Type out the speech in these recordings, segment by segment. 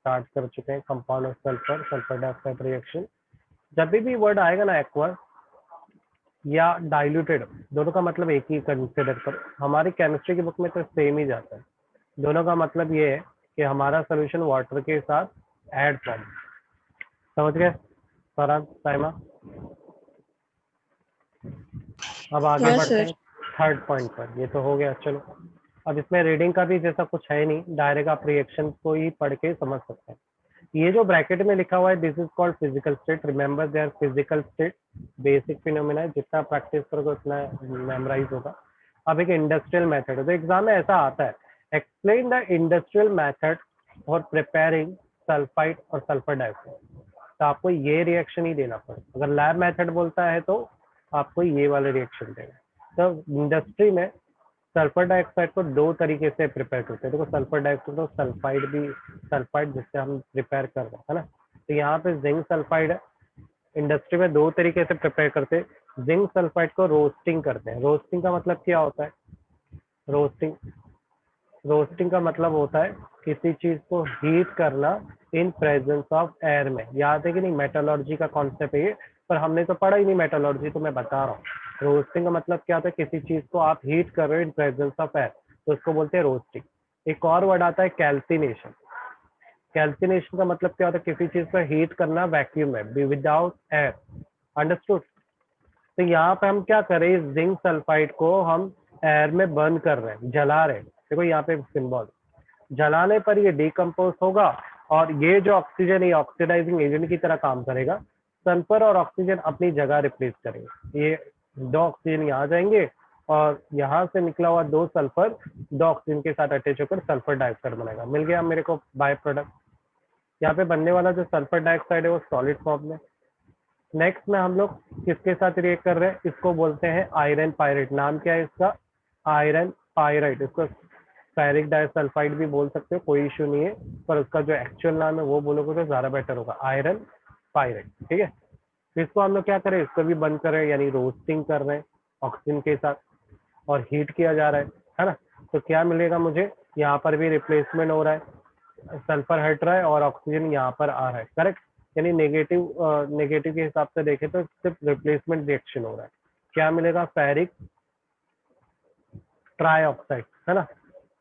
Start कर चुके हैं। Compound of sulphur, sulphur dioxide reaction. जब भी वर्ड आएगा ना एक्वा या डाइल्यूटेड, दोनों का मतलब एक ही कंसिडर करो। हमारी केमिस्ट्री की बुक में तो सेम ही जाता है। दोनों का मतलब ये है कि हमारा सोल्यूशन वाटर के साथ ऐड फॉर्म। समझ गए फरहान, साइमा? अब आगे यस बढ़ते सर। हैं थर्ड पॉइंट पर। ये तो हो गया, चलो। अब इसमें रीडिंग का भी जैसा कुछ है नहीं, डायरेक्ट आप रिएक्शन को ही पढ़ के समझ सकते हैं। ये जो ब्रैकेट में लिखा हुआ है, this is called physical state. Remember their physical state basic phenomena है, जितना प्रैक्टिस करोगे उतना मेमोराइज होगा। अब एक इंडस्ट्रियल मेथड है, तो एग्जाम में ऐसा आता है, explain the industrial method for preparing sulphide और सल्फर डाइऑक्साइड। तो आपको ये रिएक्शन ही देना पड़ेगा। अगर लैब मेथड बोलता है तो आपको ये वाले रिएक्शन देना। तो इंडस्ट्री में सल्फर डाइऑक्साइड को दो तरीके से प्रिपेयर करते हैं। देखो सल्फर डाइऑक्साइड तो सल्फाइड भी, सल्फाइड जिससे हम प्रिपेयर कर रहे हैं, है ना। तो यहाँ पे जिंक सल्फाइड है। इंडस्ट्री में दो तरीके से प्रिपेयर करते हैं। जिंक सल्फाइड को रोस्टिंग करते हैं। रोस्टिंग का मतलब क्या होता है? रोस्टिंग रोस्टिंग का मतलब होता है किसी चीज को हीट करना इन प्रेजेंस ऑफ एयर में। याद है कि नहीं? मेटलर्जी का कॉन्सेप्ट है ये, पर हमने तो पढ़ा ही नहीं मेटलर्जी, तो मैं बता रहा हूँ। रोस्टिंग का मतलब क्या होता है? किसी चीज को आप हीट कर रहे हो इन प्रेजेंस ऑफ एयर, तो उसको बोलते हैं रोस्टिंग। एक और वर्ड आता है कैल्सिनेशन। कैल्सिनेशन का मतलब क्या होता है? किसी चीज को हीट करना वैक्यूम में, विदाउट एयर। अंडरस्टूड? तो यहाँ पे हम क्या करें, इस जिंक सल्फाइड को हम एयर में बर्न कर रहे हैं, जला रहे हैं। देखो यहाँ पे सिंबल, जलाने पर ये डिकम्पोज होगा और ये जो ऑक्सीजन, ये ऑक्सीडाइजिंग एजेंट की तरह काम करेगा। सल्फर और ऑक्सीजन अपनी जगह रिप्लेस करेंगे। ये दो ऑक्सीजन यहाँ जाएंगे और यहाँ से निकला हुआ दो सल्फर दो ऑक्सीजन के साथ अटैच होकर सल्फर डाइऑक्साइड बनेगा। मिल गया मेरे को बाय प्रोडक्ट। यहाँ पे बनने वाला जो सल्फर डाइऑक्साइड है वो सॉलिड फॉर्म में। नेक्स्ट में हम लोग किसके साथ रिएक्ट कर रहे हैं? इसको बोलते हैं आयरन पायरेट। नाम क्या है इसका? Iron pirate. इसको फेरिक डाइसल्फाइड भी बोल सकते हो, कोई इश्यू नहीं है, पर उसका जो एक्चुअल नाम है वो बोलोगे तो ज्यादा बेटर होगा, आयरन पायरेट। ठीक है। तो इसको हम लोग क्या करें, इसको भी बंद कर रहे हैं, यानी रोस्टिंग कर रहे हैं ऑक्सीजन के साथ और हीट किया जा रहा है ना। तो क्या मिलेगा मुझे? यहाँ पर भी रिप्लेसमेंट हो रहा है, सल्फर हट रहा है और ऑक्सीजन यहाँ पर आ रहा है। करेक्ट? यानी नेगेटिव नेगेटिव के हिसाब से देखें तो सिर्फ रिप्लेसमेंट रिएक्शन हो रहा है। क्या मिलेगा? फेरिक ट्राई ऑक्साइड, है ना,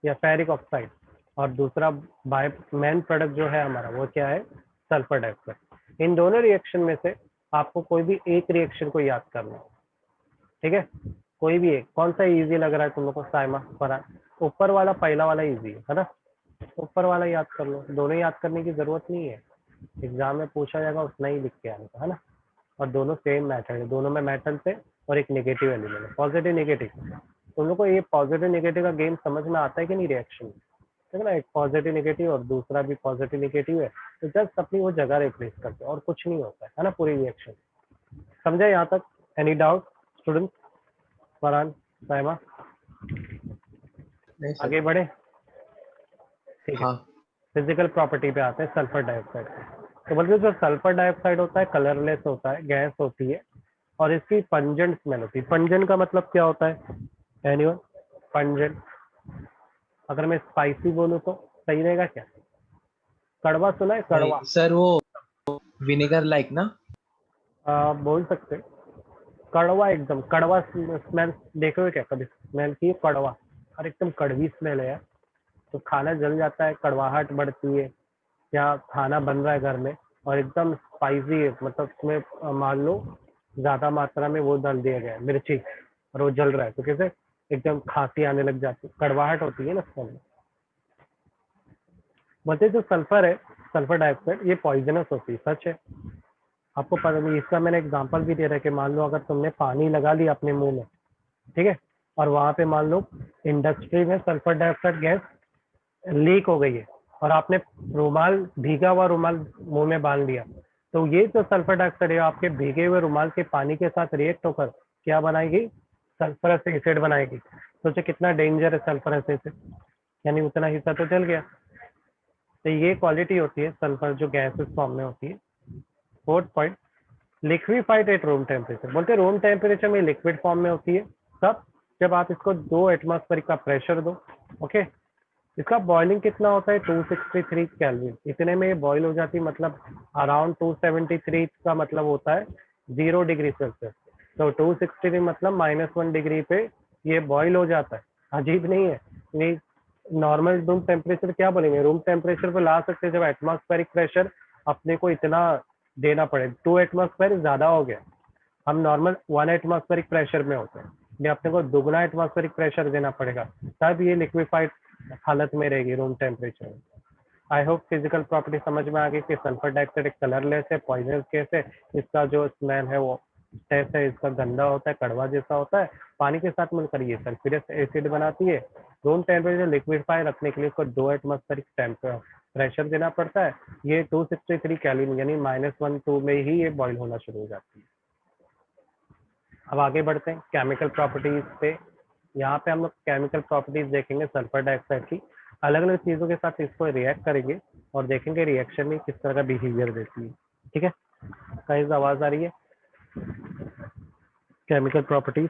या फेरिक ऑक्साइड। और दूसरा बाय मेन प्रोडक्ट जो है हमारा वो क्या है? Sulphur dioxide. इन दोनों रिएक्शन में से आपको कोई भी एक रिएक्शन को याद करना है। ठीक है, कोई भी एक। कौन सा इजी लग रहा है तुम लोग को? साइमा, फरहान? ऊपर वाला, पहला वाला इजी है ना। ऊपर वाला याद कर लो, दोनों याद करने की जरूरत नहीं है। एग्जाम में पूछा जाएगा उतना ही लिख के आने का, है ना। और दोनों सेम मेथड है, दोनों में मेटल थे और एक नेगेटिव एलिमेंट है, पॉजिटिव नेगेटिव। तुम लोग को ये पॉजिटिव नेगेटिव का गेम समझ में आता है कि नहीं? रिएक्शन, ठीक है ना, एक पॉजिटिव नेगेटिव और दूसरा भी पॉजिटिव नेगेटिव है, तो जस्ट अपनी वो जगह रिप्लेस करते हैं और कुछ नहीं होता है ना पूरी रिएक्शन। समझा यहाँ तक? Any doubt student? Farhan, Saima, नहीं सर। आगे बढ़े? ठीक है। हाँ। फिजिकल प्रॉपर्टी पे आते हैं सल्फर डाइऑक्साइड पे। तो बोलते हैं जो सल्फर डाइऑक्साइड होता है कलरलेस होता है, गैस होती है और इसकी पंजेंट स्मेल होती है। पंजेंट का मतलब क्या होता है? एनीवन? पंजेंट, अगर मैं स्पाइसी बोलूँ तो सही रहेगा क्या? कड़वा सुना है? कड़वा? नहीं सर, वो विनेगर लाइक ना। बोल सकते हैं। कड़वा, एकदम कड़वा स्मेल देखोगे क्या कभी? स्मेल की कड़वा, और एकदम कड़वी स्मेल है यार, तो खाना जल जाता है, कड़वाहट बढ़ती है। या खाना बन रहा है घर में और एकदम स्पाइसी है, मतलब उसमें मान लो ज्यादा मात्रा में वो डाल दिया गया है, मिर्ची, और वो जल रहा है, तो कैसे एकदम खांसी आने लग जाती है, कड़वाहट होती है ना स्मेल में। बोलते जो सल्फर है, सल्फर डाइऑक्साइड, ये पॉइजनस होती है। सच है, आपको पता नहीं। इसका मैंने एग्जांपल भी दे रहा है कि मान लो अगर तुमने पानी लगा लिया अपने मुंह में, ठीक है, और वहां पे मान लो इंडस्ट्री में सल्फर डाइऑक्साइड गैस लीक हो गई है और आपने रुमाल, भीगा हुआ रुमाल मुंह में बांध लिया, तो ये जो सल्फर डाइऑक्साइड है आपके भीगे हुए रुमाल के पानी के साथ रिएक्ट होकर क्या बनाएगी? सल्फरस एसिड बनाएगी। सोचे कितना डेंजर है सल्फरस एसिड, यानी उतना हिस्सा तो जल गया। तो ये क्वालिटी होती है सल्फर जो गैसेस फॉर्म में होती है। Fourth point, liquefied at room temperature. बोलते हैं रूम टेम्परेचर में लिक्विड फॉर्म में होती है। तब जब आप इसको 2 एटमॉस्फेरिक का प्रेशर दो, ओके, इसका बॉइलिंग कितना होता है 263 केल्विन, इतने में ये बॉईल हो जाती है, मतलब अराउंड 273 का मतलब होता है 0 डिग्री सेल्सियस। तो 263 मतलब -1 डिग्री पे ये बॉईल हो जाता है। अजीब नहीं है? नहीं, नॉर्मल रूम टेम्परेचर क्या बोलेंगे, रूम टेम्परेचर पे ला सकते हैं जब एटमॉस्फेरिक प्रेशर अपने को इतना देना पड़े। 2 एटमॉस्फेयर ज्यादा हो गया, हम नॉर्मल 1 एटमॉस्फेरिक प्रेशर में होते हैं, ये अपने को दुगना एटमॉस्फेरिक प्रेशर देना पड़ेगा, तब ये लिक्विफाइड हालत में रहेगी रूम टेम्परेचर में। आई होप फिजिकल प्रॉपर्टी समझ में आ गई कि सल्फर डाइऑक्साइड एक कलरलेस है, पॉइजनस गैस है, इसका जो स्मेल है वो टेस्ट है, इसका गंदा होता है, कड़वा जैसा होता है, पानी के साथ मिलकर ये सल्फ्यूरिक एसिड बनाती है। रूम टेम्परेचर लिक्विफाई रखने के लिए इसको 2 एटमॉस्फेरिक प्रेशर देना पड़ता है। ये 263 केल्विन यानी -12 में ही ये बॉईल होना शुरू हो जाती है। अब आगे बढ़ते हैं केमिकल प्रॉपर्टीज पे। यहाँ पे हम लोग केमिकल प्रॉपर्टीज देखेंगे सल्फर डाइऑक्साइड की, अलग अलग चीजों के साथ इसको रिएक्ट करेंगे और देखेंगे रिएक्शन में किस तरह का बिहेवियर देती है। ठीक है, कहीं आवाज आ रही है? केमिकल प्रॉपर्टीज,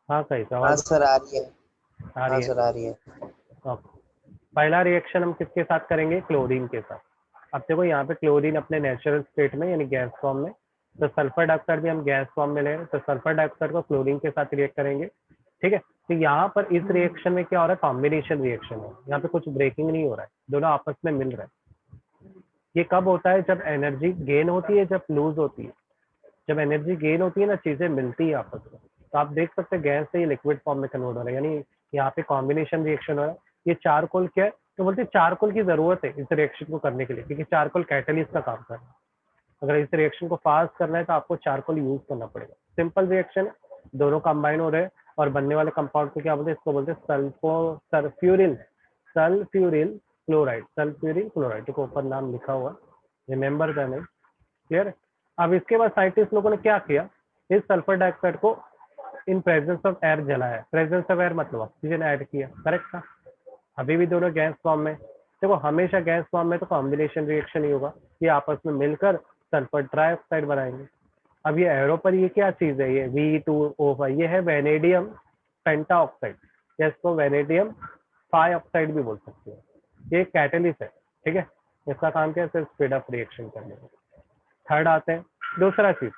हाँ कहीं हाँ आवाज सर आ रही है। आ हाँ रही है? सर आ रही है। ओके। पहला रिएक्शन हम किसके साथ करेंगे, क्लोरीन के साथ। अब देखो यहाँ पे क्लोरीन अपने नेचुरल स्टेट में यानी गैस फॉर्म में, तो सल्फर डाइऑक्साइड भी हम गैस फॉर्म में ले रहे हैं, तो सल्फर डाइऑक्साइड को क्लोरीन के साथ रिएक्ट करेंगे। ठीक है, तो यहाँ पर इस रिएक्शन में क्या हो रहा है, कॉम्बिनेशन रिएक्शन है, यहाँ पे कुछ ब्रेकिंग नहीं हो रहा है, दोनों आपस में मिल रहा है। ये कब होता है, जब एनर्जी गेन होती है, जब लूज होती है। जब एनर्जी गेन होती है ना, चीजें मिलती है आपस में, तो आप देख सकते हैं गैस से ये लिक्विड फॉर्म में कन्वर्ट हो रहा है, यानी यहाँ पे कॉम्बिनेशन रिएक्शन हो रहा है। ये चारकोल क्या है, तो बोलते हैं चारकोल की जरूरत है इस रिएक्शन को करने के लिए, क्योंकि चारकोल कैटलिस्ट का काम कर रहा है। अगर इस रिएक्शन को फास्ट करना है तो आपको चारकोल यूज करना पड़ेगा। सिंपल रिएक्शन, दोनों कंबाइन हो रहे हैं और बनने वाले कंपाउंड को क्या बोलते हैं, इसको बोलते हैं sulphuryl sulphuryl chloride. Sulphuryl chloride को ऊपर नाम लिखा हुआ, रिमेंबर द नेम। क्लियर है? अब इसके बाद साइंटिस्ट लोगों ने क्या किया, इस सल्फर डाइऑक्साइड को इन प्रेजेंस ऑफ एयर जलाया। प्रेजेंस ऑफ एयर मतलब ऑक्सीजन ऐड किया, करेक्ट था? अभी भी दोनों गैस फॉर्म में, देखो हमेशा गैस फॉर्म में तो कॉम्बिनेशन रिएक्शन ही होगा, ये आपस में मिलकर सल्फर ट्राइऑक्साइड बनाएंगे। अब ये एरो पर ये क्या चीज है, ये V2O5, ये है वेनेडियम पेंटा ऑक्साइड, या इसको वेनेडियम फाई ऑक्साइड भी बोल सकते हो। ये कैटेलिस्ट है, ठीक है, इसका काम क्या है, सिर्फ स्पीड अप रिएक्शन करने का। थर्ड आते हैं दूसरा चीज,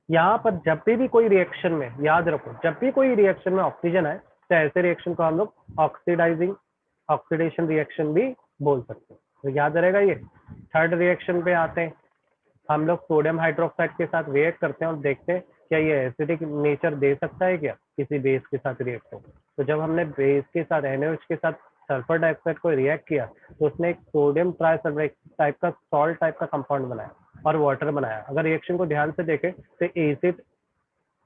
यहाँ पर जब भी कोई रिएक्शन में, याद रखो जब भी कोई रिएक्शन में ऑक्सीजन आए तो ऐसे रिएक्शन को हम लोग ऑक्सीडाइजिंग ऑक्सीडेशन रिएक्शन भी बोल सकते हैं, तो याद रहेगा ये। थर्ड रिएक्शन पे आते हैं, हम लोग सोडियम हाइड्रोक्साइड के साथ रिएक्ट करते हैं और देखते हैं क्या ये एसिडिक नेचर दे सकता है क्या किसी बेस के साथ रिएक्ट हो। तो जब हमने बेस के साथ NaOH के साथ सल्फर डाइऑक्साइड को रिएक्ट किया तो उसने एक सोडियम ट्राइसल्फाइड टाइप का सॉल्ट टाइप का कंपाउंड बनाया और वाटर बनाया। अगर रिएक्शन को ध्यान से देखें तो एसिड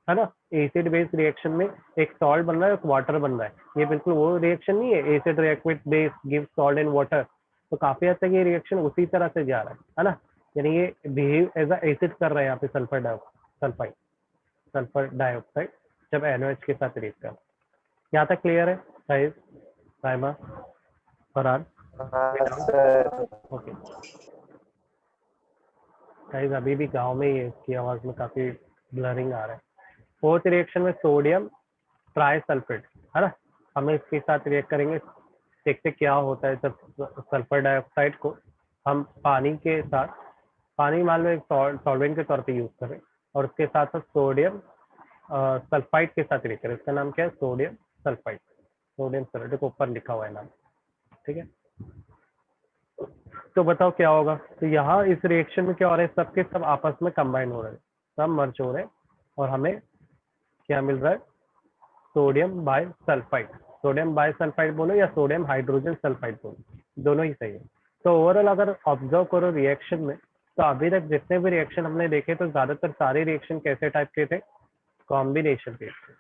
है ना, एसिड बेस्ड रिएक्शन में एक सॉल्ट बन रहा है, एक वाटर बन रहा है, ये बिल्कुल वो रिएक्शन नहीं है acid react with base give salt and water. तो काफी हद तक ये रिएक्शन उसी तरह से जा रहा है ना, यानी ये बिहेव एज अ एसिड कर रहा है यहाँ पे सल्फर डाइऑक्साइड जब NaOH के साथ रिएक्ट कर। यहाँ तक क्लियर है गाइस? साइमा, फरहान? हाँ सर। ओके गाइस, अभी भी गांव में ही है, इसकी आवाज में काफी ब्लरिंग आ रहा है। फोर्थ रिएक्शन में सोडियम ट्राइसल्फेट है ना, हम इसके साथ रिएक्ट करेंगे, देखते क्या होता है जब सल्फर डाइऑक्साइड को हम पानी के साथ, पानी मान लो एक सॉल्वेंट के तौर पे यूज करें और उसके साथ साथ सोडियम सल्फाइड के साथ रिएक्ट करें। इसका नाम क्या है, सोडियम सल्फाइड। सोडियम सल्फाइड को ऊपर लिखा हुआ है नाम, ठीक है। तो बताओ क्या होगा, तो यहाँ इस रिएक्शन में क्या हो रहा है, सबके सब आपस में कंबाइन हो रहे हैं, सब मर्ज हो रहे हैं और हमें क्या मिल रहा है, sodium bisulphide. Sodium bisulphide बोलो या सोडियम हाइड्रोजन सल्फाइड बोलो, दोनों ही सही है। तो ओवरऑल अगर ऑब्जर्व करो रिएक्शन में, तो अभी तक जितने भी रिएक्शन हमने देखे तो ज्यादातर सारे रिएक्शन कैसे टाइप के थे, कॉम्बिनेशन रिएक्शन।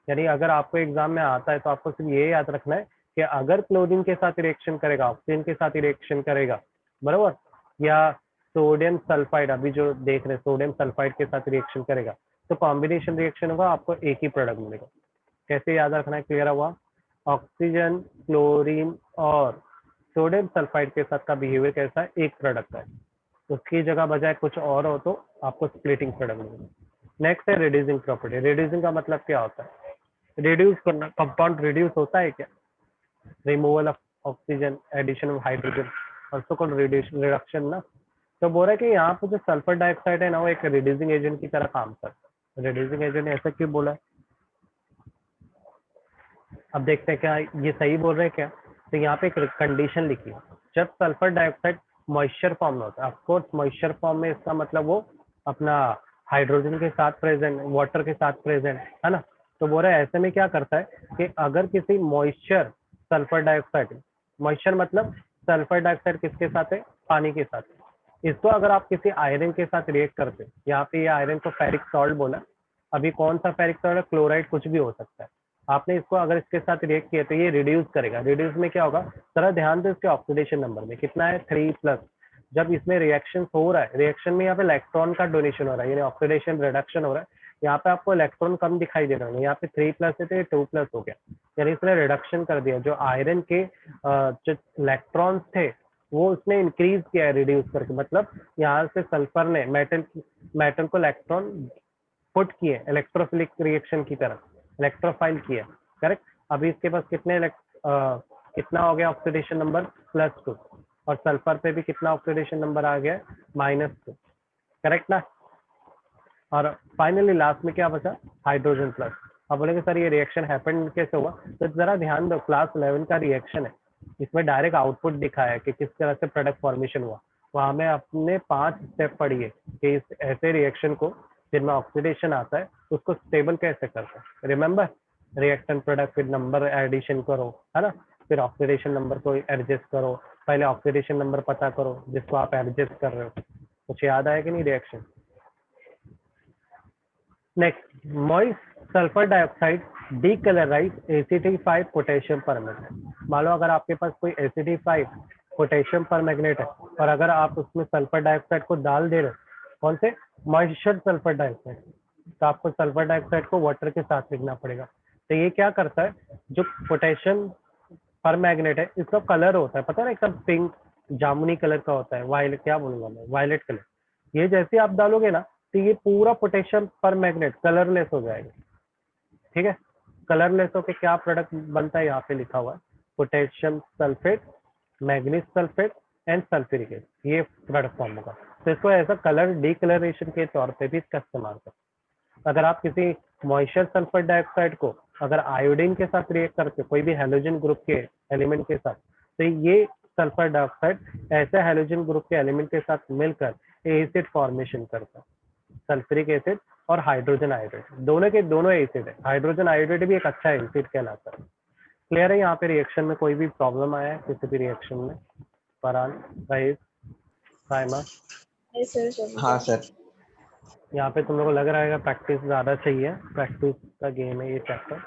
यानी अगर आपको एग्जाम में आता है तो आपको सिर्फ ये याद रखना है कि अगर क्लोरीन के साथ रिएक्शन करेगा, ऑक्सीजन के साथ रिएक्शन करेगा, बराबर, या सोडियम सल्फाइड अभी जो देख रहे हैं सोडियम सल्फाइड के साथ रिएक्शन करेगा, तो कॉम्बिनेशन रिएक्शन होगा, आपको एक ही प्रोडक्ट मिलेगा। कैसे याद रखना है, क्लियर हुआ? ऑक्सीजन, क्लोरीन और सोडियम सल्फाइड के साथ का बिहेवियर कैसा है, एक प्रोडक्ट है, उसकी जगह बजाय कुछ और हो तो आपको स्प्लिटिंग प्रोडक्ट मिलेगा। नेक्स्ट है रिड्यूसिंग प्रॉपर्टी। रिड्यूसिंग का मतलब क्या होता है, रिड्यूस करना, कंपाउंड रिड्यूस होता है क्या, removal of oxygen, addition of hydrogen, also called reduction ना। तो बोल रहा है कि यहाँ पे जो सल्फर डाइऑक्साइड है ना वो एक रिड्यूसिंग एजेंट की तरह काम करता है। रिड्यूसिंग एजेंट ऐसा क्यों बोला है, अब देखते हैं क्या ये सही बोल रहे हैं क्या। तो यहाँ पे एक कंडीशन लिखी है, जब सल्फर डाइऑक्साइड मॉइस्चर फॉर्म में होता है, ऑफकोर्स मॉइस्चर फॉर्म में इसका मतलब वो अपना हाइड्रोजन के साथ प्रेजेंट, वाटर के साथ प्रेजेंट है ना। तो बोल रहे हैं ऐसे में क्या करता है कि अगर किसी मॉइस्चर सल्फर डाइऑक्साइड, मॉइस्चर मतलब सल्फर डाइऑक्साइड किसके साथ है, पानी के साथ है। इसको अगर आप किसी आयरन के साथ रिएक्ट करते, यहाँ पे ये आयरन को फेरिक सॉल्ट बोला, अभी कौन सा फेरिक सॉल्ट है, क्लोराइड कुछ भी हो सकता है। आपने इसको अगर इसके साथ रिएक्ट किया तो ये रिड्यूस करेगा। रिड्यूस में क्या होगा, जरा ध्यान दो इसके ऑक्सीडेशन नंबर में कितना है 3+। जब इसमें रिएक्शन हो रहा है, रिएक्शन में यहाँ पे इलेक्ट्रॉन का डोनेशन हो रहा है, यानी ऑक्सीडेशन रिडक्शन हो रहा है। यहाँ पे आपको इलेक्ट्रॉन कम दिखाई दे रहा है, यहाँ पे 3+ है तो ये 2+ हो गया, यानी इसने रिडक्शन कर दिया। जो आयरन के जो इलेक्ट्रॉन्स थे वो उसने इंक्रीज किया है रिड्यूस करके, मतलब यहाँ से सल्फर ने मेटल को इलेक्ट्रॉन पुट किए इलेक्ट्रोफिलिक रिएक्शन की तरह, इलेक्ट्रोफाइल किया, करेक्ट। अभी इसके पास कितना हो गया ऑक्सीडेशन नंबर, +2, और सल्फर पे भी कितना ऑक्सीडेशन नंबर आ गया, -2, करेक्ट ना। और फाइनली लास्ट में क्या बचा, हाइड्रोजन प्लस। अब बोलेंगे सर ये रिएक्शन हैपन कैसे हुआ, तो जरा ध्यान दो, क्लास 11 का रिएक्शन है, इसमें डायरेक्ट आउटपुट दिखाया है कि किस तरह से प्रोडक्ट फॉर्मेशन हुआ। वहां में अपने 5 स्टेप पढ़ी है कि इस ऐसे रिएक्शन को जिनमें ऑक्सीडेशन आता है उसको स्टेबल कैसे करते हैं। रिमेंबर, रिएक्शन प्रोडक्ट, फिर नंबर एडिशन करो, है ना, फिर ऑक्सीडेशन नंबर को एडजस्ट करो, पहले ऑक्सीडेशन नंबर पता करो जिसको आप एडजस्ट कर रहे हो। कुछ याद आया कि नहीं reaction. Next, moist sulphur dioxide decolourise acidified potassium permanganate. मान लो अगर आपके पास कोई एसिडिफाइड पोटेशियम परमैंगनेट है और अगर आप उसमें सल्फर डाइऑक्साइड को डाल दे रहे हो, कौन से, मॉइस्चर सल्फर डाइऑक्साइड, तो आपको सल्फर डाइऑक्साइड को वाटर के साथ लिखना पड़ेगा। तो ये क्या करता है, जो पोटेशियम परमैंगनेट है इसका कलर होता है पता है ना, एकदम पिंक जामुनी कलर का होता है, वायलेट, क्या बोलूंगा मैं, वायलेट कलर। ये जैसे आप डालोगे ना तो ये पूरा पोटेशियम परमैंगनेट कलरलेस हो जाएगा, ठीक है। कलरलेस होके क्या प्रोडक्ट बनता है, यहाँ पे लिखा हुआ है potassium sulphate, manganese sulphate and sulphuric acid, ये प्रोडक्ट फॉर्म होगा। तो इसको ऐसा कलर डीकलरेशन के तौर पे भी इसका इस्तेमाल करते। अगर आप किसी मॉइस्चर सल्फर डाइऑक्साइड को अगर आयोडीन के साथ रिएक्ट करते, कोई भी हेलोजन ग्रुप के एलिमेंट के साथ, तो ये सल्फर डाइऑक्साइड ऐसे हेलोजन ग्रुप के एलिमेंट के साथ मिलकर एसिड फॉर्मेशन करता है। सल्फ्यूरिक एसिड और हाइड्रोजन आयोडाइड, दोनों के दोनों एसिड है, हाइड्रोजन आयोडाइड भी एक अच्छा एसिड कहलाता है। क्लियर है, यहाँ पे रिएक्शन में कोई भी प्रॉब्लम आया है किसी भी रिएक्शन में, फरहान, रईस, साइमा। हाँ सर। यहाँ पे तुम लोगों को लग रहा है प्रैक्टिस ज्यादा चाहिए, प्रैक्टिस का गेम है ये chapter.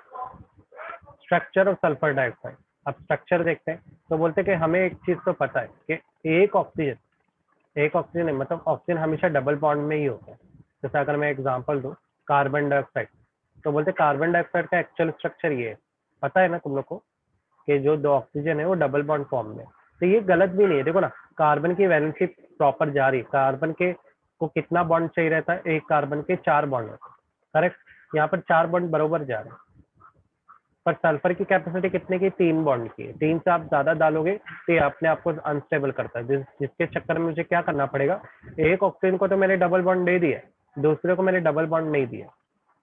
Structure of sulphur dioxide, अब स्ट्रक्चर देखते हैं। तो बोलते हैं कि हमें एक चीज तो पता है कि एक ऑक्सीजन है, मतलब ऑक्सीजन हमेशा डबल बॉन्ड में ही होता है। जैसे अगर मैं एग्जांपल दूं, कार्बन डाइऑक्साइड, तो बोलते कार्बन डाइऑक्साइड का एक्चुअल स्ट्रक्चर ये है, पता है ना तुम लोग को, कि जो 2 ऑक्सीजन है वो डबल बॉन्ड फॉर्म में। तो ये गलत भी नहीं है, देखो ना, कार्बन की वैलेंसी प्रॉपर जा रही है, कार्बन के को कितना बॉन्ड चाहिए रहता है, एक कार्बन के 4 बॉन्ड होते हैं, करेक्ट। यहाँ पर 4 बॉन्ड बरोबर जा रहे हैं, पर सल्फर की कैपेसिटी कितने की, 3 बॉन्ड की है। 3 से आप ज्यादा डालोगे तो ये अपने आप को अनस्टेबल करता है, जिसके चक्कर में मुझे क्या करना पड़ेगा, एक ऑक्सीजन को तो मैंने डबल बॉन्ड दे दिया, दूसरे को मैंने डबल बॉन्ड नहीं दिया।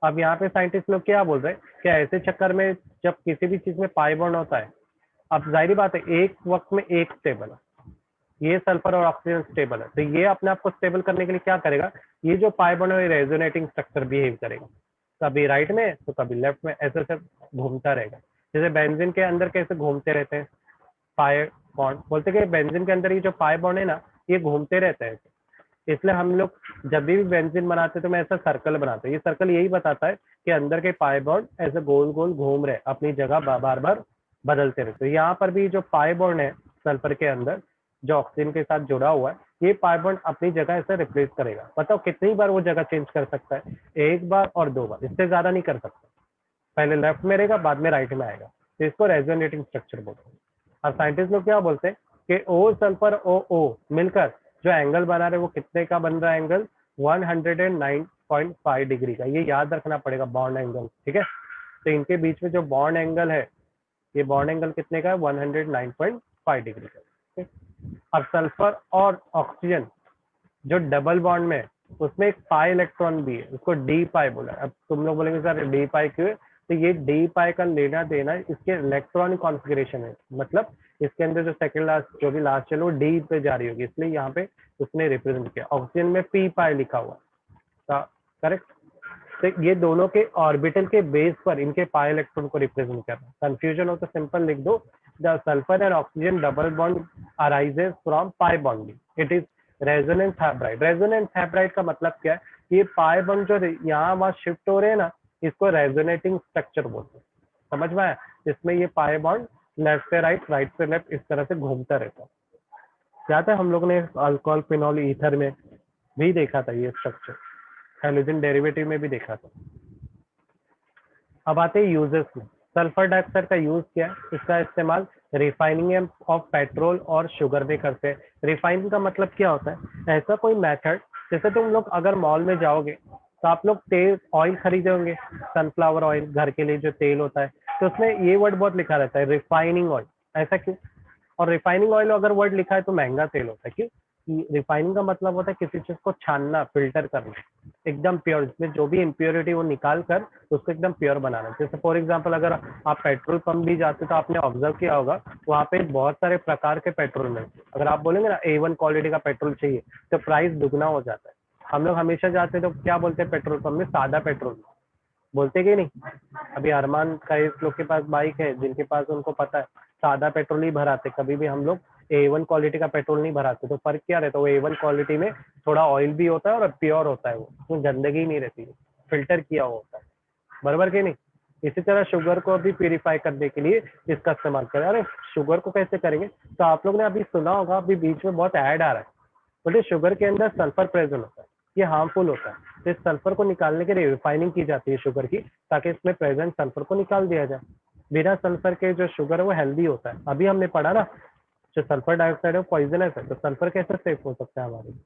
अब यहाँ पे साइंटिस्ट लोग क्या बोल रहे हैं कि ऐसे चक्कर में जब किसी भी चीज में पाई बॉन्ड होता है, अब जाहिर बात है एक वक्त में एक स्टेबल है, ये सल्फर और ऑक्सीजन स्टेबल है, तो ये अपने आप को स्टेबल करने के लिए क्या करेगा, ये जो पाई बॉन्ड है रेजोनेटिंग स्ट्रक्चर बिहेव करेगा, कभी राइट में तो कभी लेफ्ट में, ऐसे ऐसे घूमता रहेगा। जैसे बेंजीन के अंदर कैसे घूमते रहते हैं पाई बॉन्ड, बोलते कि बेंजीन के अंदर ये जो पाई बॉन्ड है ना ये घूमते रहते हैं। इसलिए हम लोग जब भी बेंजीन बनाते हैं तो मैं ऐसा सर्कल बनाते हैं, ये सर्कल यही बताता है कि अंदर के पाई बॉन्ड ऐसे गोल गोल घूम रहे, अपनी जगह बार बार बदलते रहते। तो यहाँ पर भी जो पाई बॉन्ड है सल्फर के अंदर जो ऑक्सीजन के साथ जुड़ा हुआ है, ये पाई बॉन्ड अपनी जगह ऐसे रिप्लेस करेगा। बताओ कितनी बार वो जगह चेंज कर सकता है, 1 बार और 2 बार, इससे ज्यादा नहीं कर सकता। पहले लेफ्ट में रहेगा बाद में राइट में आएगा, तो इसको रेजोनेटिंग स्ट्रक्चर बोलते हैं। अब साइंटिस्ट लोग क्या बोलते हैं कि ओ सल्फर ओ मिलकर जो एंगल बना रहे वो कितने का बन रहा है, एंगल 109.5 डिग्री का, ये याद रखना पड़ेगा बॉन्ड एंगल, ठीक है। तो इनके बीच में जो बॉन्ड एंगल है ये बॉन्ड एंगल कितने का है, 109.5 डिग्री का। ठीक? अब सल्फर और ऑक्सीजन जो डबल बॉन्ड में है, उसमें एक पाई इलेक्ट्रॉन भी है, उसको डी पाई बोला। अब तुम लोग बोलेंगे सर डी पाई क्यों है, तो ये डी पाई का लेना देना इसके इलेक्ट्रॉनिक कॉन्फ़िगरेशन है, मतलब इसके अंदर जो सेकंड लास्ट जो भी लास्ट है वो डी पे जा रही होगी, इसलिए यहाँ पे उसने रिप्रेजेंट किया। ऑक्सीजन में पी पाई लिखा हुआ है, करेक्ट। तो ये दोनों के ऑर्बिटल के बेस पर इनके पाई इलेक्ट्रॉन को रिप्रेजेंट कर रहा है। कंफ्यूजन हो तो सिंपल लिख दो, the sulphur and oxygen double bond arises from pi bonding, it is resonance hybrid. Resonance hybrid का मतलब क्या है, ये पाई बॉन्ड जो यहाँ वहाँ शिफ्ट हो रहे हैं ना, इसको रेजोनेटिंग स्ट्रक्चर बोलते हैं। समझ में आया? इसमें ये पाई बॉन्ड लेफ्ट से राइट, राइट से लेफ्ट इस तरह से घूमता रहता है। याद है हम लोग ने अल्कोहल, फिनॉल, ईथर में भी देखा था ये स्ट्रक्चर, हैलोजन डेरिवेटिव में भी देखा था। अब आते हैं यूजेस में। सल्फर डाइऑक्साइड का यूज क्या है, इसका इस्तेमाल रिफाइनिंग ऑफ पेट्रोल और शुगर में करते हैं। रिफाइनिंग का मतलब क्या होता है, ऐसा कोई मेथड, जैसे तुम लोग अगर मॉल में जाओगे तो आप लोग तेल ऑयल खरीदे होंगे, सनफ्लावर ऑयल, घर के लिए जो तेल होता है, तो उसमें ये वर्ड बहुत लिखा रहता है, रिफाइनिंग ऑयल। ऐसा क्यों? और रिफाइनिंग ऑयल अगर वर्ड लिखा है तो महंगा तेल होता है, क्यों? रिफाइनिंग का मतलब होता है किसी चीज को छानना, फिल्टर करना, एकदम प्योर, इसमें जो भी इम्प्योरिटी वो निकाल कर उसको एकदम प्योर बनाना। जैसे फॉर एग्जांपल अगर आप पेट्रोल पंप भी जाते तो आपने ऑब्जर्व किया होगा, वहाँ पे बहुत सारे प्रकार के पेट्रोल मिलते हैं। अगर आप बोलेंगे ना A1 क्वालिटी का पेट्रोल चाहिए तो प्राइस दुगना हो जाता है। हम लोग हमेशा जाते तो क्या बोलते हैं पेट्रोल पंप में, सादा पेट्रोल बोलते कि नहीं? अभी अरमान का इस लोग के पास बाइक है, जिनके पास उनको पता है सादा पेट्रोल ही भराते, कभी भी हम लोग A1 क्वालिटी का पेट्रोल नहीं भराते। तो फर्क क्या रहता है, वो A1 क्वालिटी में थोड़ा ऑयल भी होता है और प्योर होता है, वो उसमें गंदगी नहीं रहती है, फिल्टर किया हुआ होता है, बराबर कि नहीं? इसी तरह शुगर को भी प्यूरिफाई करने के लिए इसका इस्तेमाल करें। अरे शुगर को कैसे करेंगे, तो आप लोग ने अभी सुना होगा, अभी बीच में बहुत ऐड आ रहा है, बोले शुगर के अंदर सल्फर प्रेजेंट होता है, ये हार्मफुल होता है। तो इस सल्फर को निकालने के लिए रिफाइनिंग की जाती है शुगर की, ताकि इसमें प्रेजेंट सल्फर को निकाल दिया जाए। बिना सल्फर के जो शुगर है वो हेल्दी होता है। अभी हमने पढ़ा ना, जो सल्फर डाइऑक्साइड है वो पॉइजनस है, तो सल्फर कैसे सेफ हो सकता है हमारे लिए।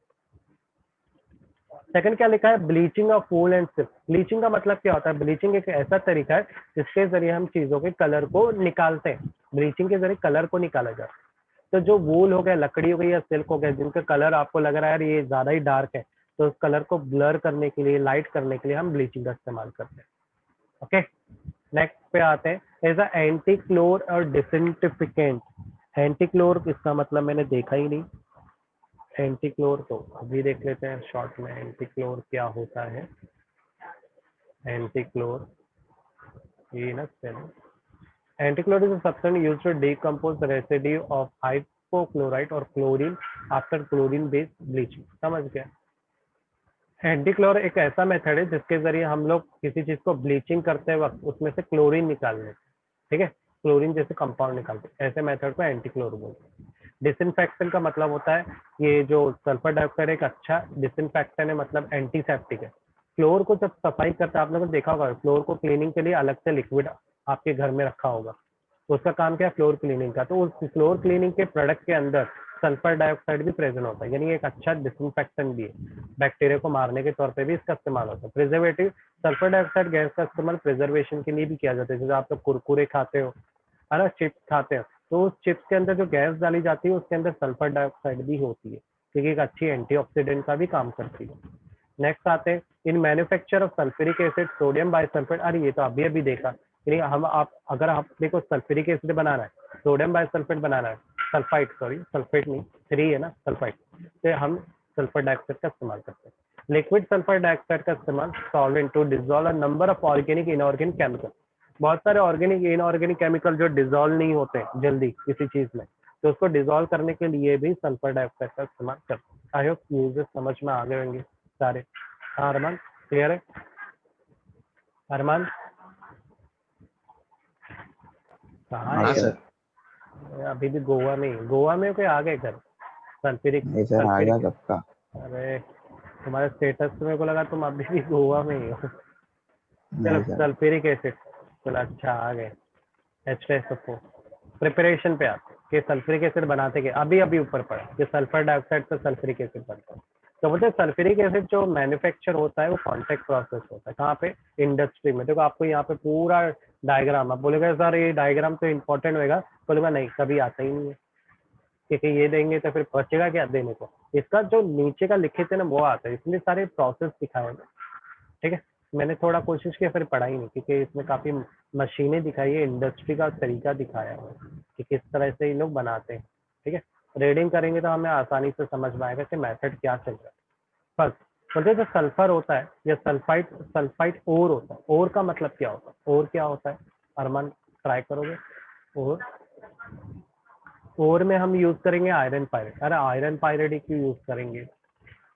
सेकंड क्या लिखा है, bleaching of wool and silk. Bleaching का मतलब क्या होता है, ब्लीचिंग एक ऐसा तरीका है जिसके जरिए हम चीजों के कलर को निकालते हैं। ब्लीचिंग के जरिए कलर को निकाला जाता है। तो जो वूल हो गया, लकड़ी हो गई या सिल्क हो गया, जिनका कलर आपको लग रहा है ये ज्यादा ही डार्क है, तो उस कलर को ब्लर करने के लिए, लाइट करने के लिए हम ब्लीचिंग का इस्तेमाल करते हैं। ओके, नेक्स्ट पे आते हैं, एज अ एंटी क्लोर और डिसइंफिकेंट। एंटी क्लोर इसका मतलब मैंने देखा ही नहीं, एंटी क्लोर तो अभी देख लेते हैं शॉर्ट में, एंटी क्लोर क्या होता है। एंटी क्लोर ये ना, antichlor is a substance used to decompose the residue of hypochlorite or chlorine after chlorine based bleaching। समझ गया? एंटीक्लोर एक ऐसा मेथड है जिसके जरिए हम लोग किसी चीज को ब्लीचिंग करते वक्त उसमें से क्लोरीन निकाल लेते, ठीक है, क्लोरीन जैसे कंपाउंड निकालते, ऐसे मेथड को एंटीक्लोर बोलते हैं। डिसइंफेक्टेंट का मतलब होता है, ये जो सल्फर डाइऑक्साइड एक अच्छा डिसइंफेक्टेंट है, मतलब एंटीसेप्टिक है। फ्लोर को जब सफाई करते हैं, आप लोगों ने देखा होगा फ्लोर को क्लीनिंग के लिए अलग से लिक्विड आपके घर में रखा होगा, तो उसका काम क्या है, फ्लोर क्लीनिंग का। तो उस फ्लोर क्लीनिंग के प्रोडक्ट के अंदर सल्फर डाइऑक्साइड भी प्रेजेंट होता है, यानी एक अच्छा डिसइंफेक्टेंट भी है, बैक्टीरिया को मारने के तौर पे भी इसका इस्तेमाल होता है। प्रिजर्वेटिव, सल्फर डाइऑक्साइड गैस का इस्तेमाल प्रिजर्वेशन के लिए भी किया जाता है। जैसे आप लोग कुरकुरे खाते हो, है ना, चिप्स खाते हो, तो उस चिप्स के अंदर जो गैस डाली जाती है उसके अंदर सल्फर डाइऑक्साइड भी होती है, क्योंकि एक अच्छी एंटीऑक्सीडेंट का भी काम करती है। नेक्स्ट आते हैं, इन manufacture of sulphuric acid sodium bisulphate. अरे ये तो अभी अभी देखा, यानी हम आप अगर आपने को सल्फ्यूरिक एसिड बनाना है, सोडियम बाइसल्फेट बनाना है, सल्फाइड, सॉरी सल्फेट नहीं, 3 है ना सल्फाइड, तो हम सल्फर डाइऑक्साइड का इस्तेमाल करते हैं। लिक्विड सल्फर डाइऑक्साइड का इस्तेमाल solvent to dissolve a number of organic inorganic chemical. बहुत सारे ऑर्गेनिक इनऑर्गेनिक केमिकल जो डिसॉल्व नहीं होते जल्दी किसी चीज में, तो उसको डिसॉल्व करने के लिए भी सल्फर डाइऑक्साइड का इस्तेमाल करते हैं। आई होप यूजेस समझ में आ गए होंगे सारे। हाँ अरमान, क्लियर है? अरमान कहाँ हाँ है सर। यार? अभी भी गोवा में ही, गोवा में कोई आ गए घर सल्फ्यूरिक? नहीं सर, आ गया कब का। अरे तुम्हारे स्टेटस से मेरे को लगा तुम अभी भी गोवा में ही हो। चलो नहीं सर। सल्फ्यूरिक एसिड, चलो अच्छा आ गए। H2SO4 प्रिपरेशन पे आते कि सल्फ्यूरिक एसिड बनाते के, अभी अभी ऊपर पड़ा कि सल्फर डाइऑक्साइड से सल्फ्यूरिक एसिड बनता है। तो बोलते हैं सल्फ्यूरिक एसिड जो मैन्युफैक्चर होता है वो कॉन्टैक्ट प्रोसेस होता है। कहाँ पे? इंडस्ट्री में। देखो आपको यहाँ पे पूरा डायग्राम, आप बोलेगा सर ये डायग्राम तो इम्पोर्टेंट होगा, बोलेगा नहीं कभी आता ही नहीं है, क्योंकि ये देंगे तो फिर बचेगा क्या देने को। इसका जो नीचे का लिखे थे ना वो आता है, इसमें सारे प्रोसेस दिखाए हैं। ठीक है, मैंने थोड़ा कोशिश की फिर पढ़ाई नहीं, क्योंकि इसमें काफी मशीनें दिखाई है, इंडस्ट्री का तरीका दिखाया है कि किस तरह से ये लोग बनाते हैं। ठीक है, रीडिंग करेंगे तो हमें आसानी से समझ में आएगा कि मेथड क्या चल रहा है। फर्स्ट बोलते जो सल्फर होता है या सल्फाइड, सल्फाइड ओर होता है। ओर का मतलब क्या होता है? ओर क्या होता है अरमान, ट्राई करोगे? ओर, ओर में हम यूज करेंगे आयरन पायरेट। अरे आयरन पायरेट ही क्यों यूज करेंगे?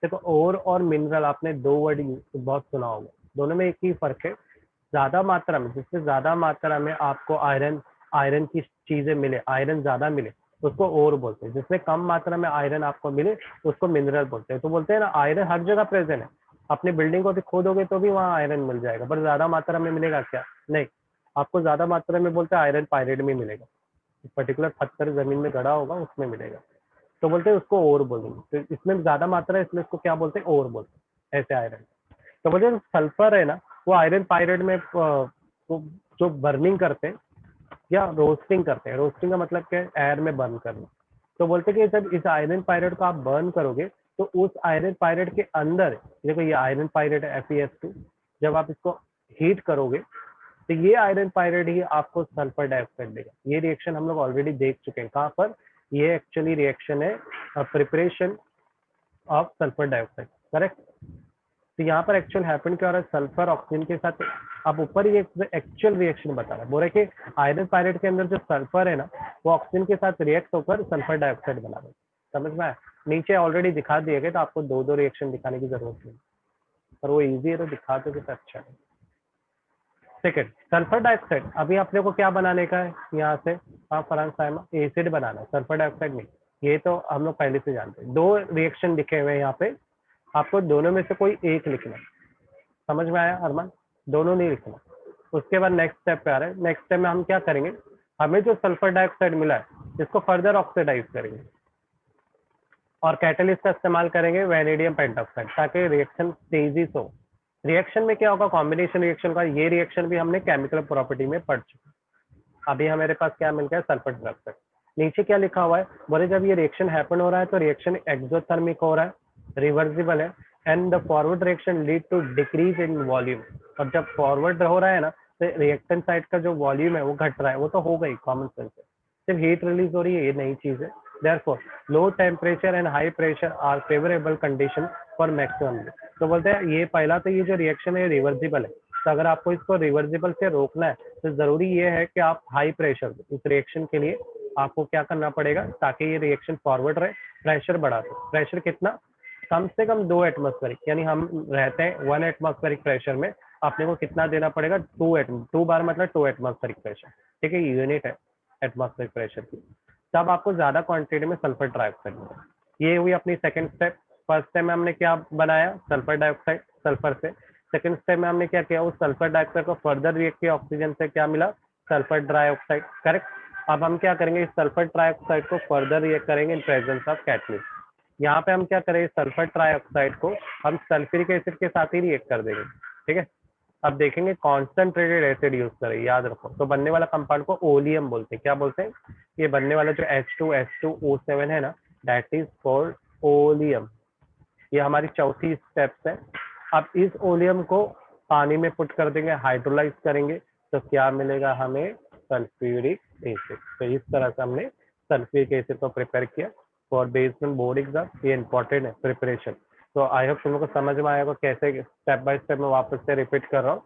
देखो ओर और मिनरल आपने दो वर्ड बहुत सुना होगा, दोनों में एक ही फर्क है। ज्यादा मात्रा में, जिससे ज्यादा मात्रा में आपको आयरन, आयरन की चीजें मिले, आयरन ज्यादा मिले, उसको ओर बोलते हैं। जिसमें कम मात्रा में आयरन आपको मिले उसको मिनरल बोलते हैं। तो बोलते हैं ना आयरन हर जगह प्रेजेंट है, अपनी बिल्डिंग को भी खोदोगे तो भी वहाँ आयरन मिल जाएगा, पर ज्यादा मात्रा में मिलेगा क्या? नहीं, आपको ज्यादा मात्रा में बोलते हैं आयरन पायरेट में मिलेगा, पर्टिकुलर पत्थर जमीन में गड़ा होगा उसमें मिलेगा, तो बोलते हैं उसको ओर बोलेंगे। तो इसमें ज्यादा मात्रा है इसलिए इसको क्या बोलते हैं? ओर बोलते हैं, ऐसे आयरन। तो बोलते हैं सल्फर है ना, वो आयरन पायरेट में जो बर्निंग करते हैं या रोस्टिंग करते हैं। रोस्टिंग का मतलब क्या है? एयर में बर्न करना। तो बोलते हैं कि जब इस आयरन पायरेट को आप बर्न करोगे तो उस आयरन पायरेट के अंदर, देखो ये आयरन पायरेट है FeS2, जब आप इसको हीट करोगे तो ये आयरन पायरेट ही आपको सल्फर डाइऑक्साइड देगा। ये रिएक्शन हम लोग ऑलरेडी देख चुके हैं। कहाँ पर? ये एक्चुअली रिएक्शन है preparation of sulphur dioxide, correct. तो यहाँ पर एक्चुअल हैपन क्या हो रहा है? सल्फर ऑक्सीजन के साथ, अब ऊपर ही एक एक्चुअल रिएक्शन बता रहा है, बोल रहे कि आयरन पायरेट के अंदर जो सल्फर है ना वो ऑक्सीजन के साथ रिएक्ट होकर सल्फर डाइऑक्साइड बना रहा है। समझ में आया? नीचे ऑलरेडी दिखा दिए गए, तो आपको दो दो रिएक्शन दिखाने की जरूरत नहीं, पर वो इजी है तो दिखा दोगे तो अच्छा है। सेकेंड, सल्फर डाइऑक्साइड अभी अपने को क्या बनाने का है? यहाँ से फरहान साइमा एसिड बनाना है, सल्फर डाइऑक्साइड नहीं। ये तो हम लोग पहले से जानते हैं। दो रिएक्शन दिखे हुए हैं यहाँ पे, आपको दोनों में से कोई एक लिखना है। समझ में आया अरमान? दोनों नहीं लिखना। उसके बाद नेक्स्ट स्टेप पे आ रहे हैं। नेक्स्ट स्टेप में हम क्या करेंगे? हमें जो सल्फर डाइऑक्साइड मिला है इसको फर्दर ऑक्सीडाइज करेंगे और कैटलिस्ट का इस्तेमाल करेंगे वैनेडियम पेंटॉक्साइड, ताकि रिएक्शन तेजी से हो। रिएक्शन में क्या होगा? कॉम्बिनेशन रिएक्शन का। ये रिएक्शन भी हमने केमिकल प्रॉपर्टी में पढ़ चुके। अभी हमारे पास क्या मिल गया? Sulphur dioxide. नीचे क्या लिखा हुआ है? बोले जब ये रिएक्शन हैपन हो रहा है तो रिएक्शन एक्सोथर्मिक हो रहा है, रिवर्सिबल है, and the forward reaction lead to decrease in volume. और जब फॉरवर्ड हो रहा है ना तो रिएक्टेंट साइड का जो वॉल्यूम है वो घट रहा है, वो तो हो गई कॉमन सेंस है, सिर्फ हीट रिलीज हो रही है, ये नई चीज है। therefore low temperature and high pressure are favorable condition for maximum। तो बोलते हैं ये पहला तो ये जो रिएक्शन है रिवर्सिबल है, तो अगर आपको इसको रिवर्सिबल से रोकना है तो जरूरी ये है कि आप हाई प्रेशर, इस रिएक्शन के लिए आपको क्या करना पड़ेगा ताकि ये रिएक्शन फॉरवर्ड रहे? प्रेशर बढ़ा दो। प्रेशर कितना? कम से कम 2 एटमॉस्फेरिक, यानी हम रहते हैं 1 एटमॉस्फेरिक प्रेशर में, अपने को कितना देना पड़ेगा? 2 बार मतलब 2 एटमॉस्फेरिक प्रेशर। ठीक है, यूनिट है एटमॉस्फेरिक प्रेशर की। तब आपको ज्यादा क्वांटिटी में सल्फर डाइऑक्साइड मिलेगा। ये हुई अपनी सेकंड स्टेप। फर्स्ट स्टेप में हमने क्या बनाया? सल्फर डाइऑक्साइड, सल्फर से। सेकंड स्टेप में हमने क्या किया? उस सल्फर डाइऑक्साइड को फर्दर रिएक्ट किया ऑक्सीजन से, क्या मिला? Sulphur dioxide, correct. अब हम क्या करेंगे? इस सल्फर डाइऑक्साइड को फर्दर रिएक्ट करेंगे इन प्रेजेंस ऑफ कैटलिस्ट। यहाँ पे हम क्या करेंगे? सल्फर ट्राइऑक्साइड को हम सल्फ्यूरिक एसिड के साथ ही रिएक्ट कर देंगे। ठीक है, अब देखेंगे कॉन्सेंट्रेटेड एसिड यूज करें, याद रखो। तो बनने वाला कंपाउंड को ओलियम बोलते हैं। क्या बोलते हैं? ये बनने वाला जो H2SO7 है ना, दैट इज कॉल्ड ओलियम। ये हमारी चौथी स्टेप्स है। अब इस ओलियम को पानी में पुट कर देंगे, हाइड्रोलाइज करेंगे, तो क्या मिलेगा हमें? Sulphuric acid. तो इस तरह से हमने सल्फ्यूरिक एसिड को प्रिपेयर किया for based on board exam. ये इंपॉर्टेंट है प्रिपरेशन। तो आई होप तुम लोग को समझ में आएगा कैसे, स्टेप बाय स्टेप में वापस से रिपीट कर रहा हूँ।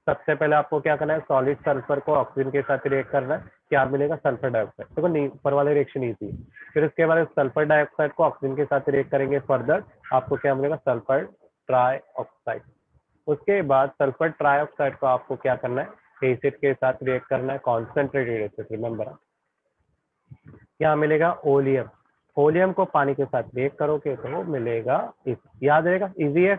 सबसे पहले आपको क्या करना है? सॉलिड सल्फर को ऑक्सीजन के साथ रिएक्ट करना है, क्या मिलेगा? Sulphur dioxide. देखो नहीं, ऊपर वाले रिएक्शन इजी है। फिर उसके बाद सल्फर डाइऑक्साइड को ऑक्सीजन के साथ रिएक्ट करेंगे फर्दर, आपको क्या मिलेगा? Sulphur trioxide. उसके बाद सल्फर ट्राइऑक्साइड को आपको क्या करना है? एसिड के साथ रिएक्ट करना है, कॉन्सेंट्रेटेड एसिड, रिमेंबर। क्या मिलेगा? ओलियम। ओलियम को पानी के साथ रिएक्ट करोगे तो मिलेगा, याद रहेगा, इजी है,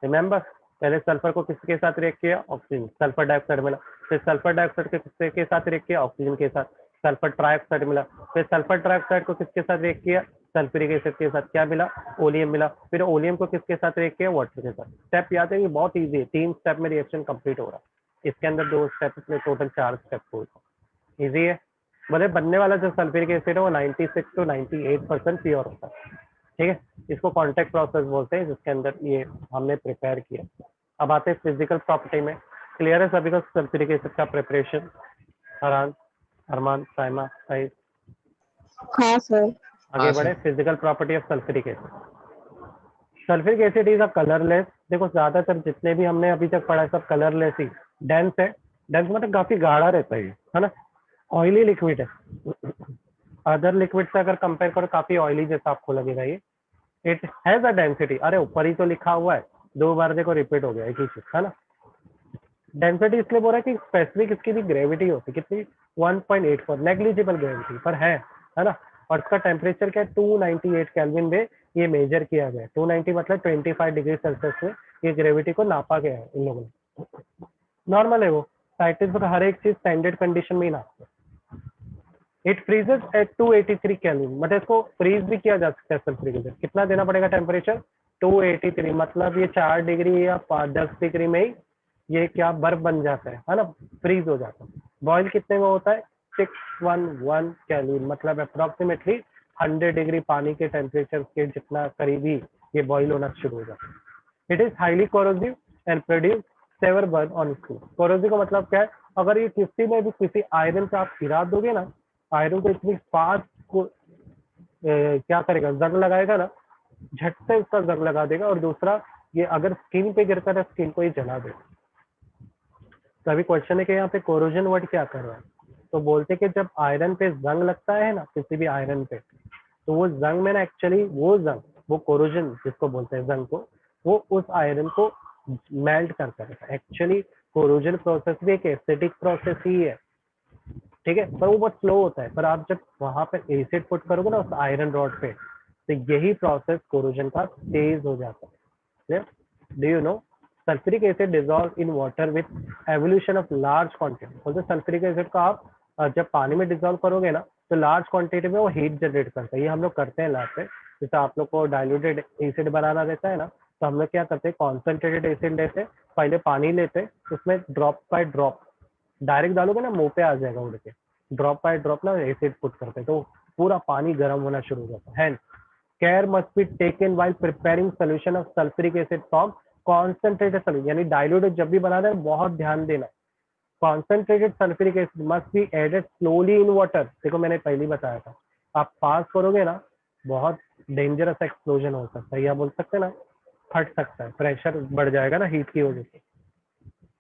रिमेंबर। पहले सल्फर को किसके साथ रिएक्ट किया? ऑक्सीजन, सल्फर डाइऑक्साइड मिला। फिर सल्फर डाइऑक्साइड को किसके साथ रिएक्ट किया? ऑक्सीजन के साथ, सल्फर ट्राइऑक्साइड मिला। फिर सल्फर ट्राइऑक्साइड को किसके साथ रिएक्ट किया? सल्फ्यूरिक एसिड के साथ क्या मिला, ओलियम मिला। फिर ओलियम को किसके साथ रिएक्ट किया, वाटर के साथ। स्टेप याद है, ये बहुत इजी है, 3 स्टेप में रिएक्शन कंप्लीट हो रहा है। इसके अंदर 2 स्टेप, इसमें टोटल 4 स्टेप हो, इजी है। बोले बनने वाला जो सल्फ्यूरिक एसिड है वो 96 to 98% प्योर होता है, ठीक है। इसको कॉन्टैक्ट प्रोसेस बोलते हैं, जिसके अंदर ये हमने प्रिपेयर किया। अब आते हैं फिजिकल प्रॉपर्टी में। क्लियर है सभी को सल्फ्यूरिक एसिड का प्रिपरेशन? अरहान, अरमान, साइमा, साहिद, हाँ सर। आगे बढ़े। Physical property of sulphuric acid. Sulphuric acid is a colourless. देखो ज्यादातर जितने भी हमने अभी तक पढ़ा है सब कलरलेस ही। डेंस है, डेंस मतलब काफी गाढ़ा रहता है ना। ऑयली लिक्विड है, अदर लिक्विड से अगर कंपेयर करो काफी ऑयली जैसा आपको लगेगा ये। इट हैज अ डेंसिटी, अरे ऊपर ही तो लिखा हुआ है, 2 बार देखो रिपीट हो गया एक ही चीज, है ना। डेंसिटी इसलिए बोल रहा है कि स्पेसिफिक इसकी भी ग्रेविटी होती है कितनी, 1.84, नेग्लिजिबल ग्रेविटी पर है ना। और इसका टेम्परेचर क्या है, 298 केल्विन में ये मेजर किया गया है। 290 मतलब 25 डिग्री सेल्सियस में ये ग्रेविटी को नापा गया है इन लोगों ने। नॉर्मल है वो, साइंटिस्ट हर एक चीज स्टैंडर्ड कंडीशन में ही नापते हैं। इट फ्रीजेस एट 283 केल्विन, मतलब इसको फ्रीज भी किया जा सकता है सल्फ्यूरिक एसिड। कितना देना पड़ेगा टेम्परेचर, 283, मतलब ये 4 डिग्री या 10 डिग्री में ही ये क्या बर्फ बन जाता है ना, फ्रीज हो जाता है। बॉयल कितने में होता है, 611 केल्विन, मतलब अप्रोक्सीमेटली 100 डिग्री पानी के टेम्परेचर के जितना करीबी ये बॉयल होना शुरू हो जाता है। It is highly corrosive and produce severe burn on skin. Corrosive का मतलब क्या है, अगर ये किसी में भी किसी आयरन से आप गिरा दोगे ना, आयरन को इतनी फास्ट को क्या करेगा, जंग लगाएगा ना, झट से उसका जंग लगा देगा। और दूसरा ये अगर स्किन पे गिरता है स्किन को ही जला देगा। तो अभी क्वेश्चन है कि यहाँ पे कोरोजन वर्ड क्या कर रहा है, तो बोलते कि जब आयरन पे जंग लगता है ना किसी भी आयरन पे, तो वो जंग में ना एक्चुअली वो जंग, वो कोरोजन जिसको बोलते हैं जंग को, वो उस आयरन को मेल्ट करता है। एक्चुअली कोरोजन प्रोसेस भी एक एसिडिक प्रोसेस ही है, ठीक है, पर वो बहुत स्लो होता है। पर आप जब वहां पे एसिड पुट करोगे ना उस आयरन रॉड पे, तो यही प्रोसेस कोरोजन का तेज हो जाता है। Do you know sulphuric acid dissolve in water with evolution of large quantity. बोलते सल्फ्यूरिक एसिड को आप जब पानी में डिजॉल्व करोगे ना तो लार्ज क्वांटिटी में वो हीट जनरेट करता है। ये हम लोग करते हैं लैब पे, जैसे आप लोग को डाइल्यूटेड एसिड बनाना रहता है ना, तो हम लोग क्या करते हैं, कॉन्सेंट्रेटेड एसिड लेते, पहले पानी लेते, उसमें ड्रॉप बाय ड्रॉप, डायरेक्ट डालोगे ना मुंह पे आ जाएगा उड़ के, ड्रॉप बाय ड्रॉप ना एसिड पुट करते हैं, तो पूरा पानी गर्म होना शुरू हो जाता है। Care must be taken while preparing solution of sulphuric acid from concentrated solution, यानी डाइल्यूटेड जब भी बनाना है बहुत ध्यान देना। Concentrated sulphuric acid must be added slowly in water. देखो मैंने पहले ही बताया था, आप पास करोगे ना बहुत डेंजरस एक्सप्लोजन हो सकता है, या बोल सकते हैं ना फट सकता है, प्रेशर बढ़ जाएगा ना हीट की वजह से।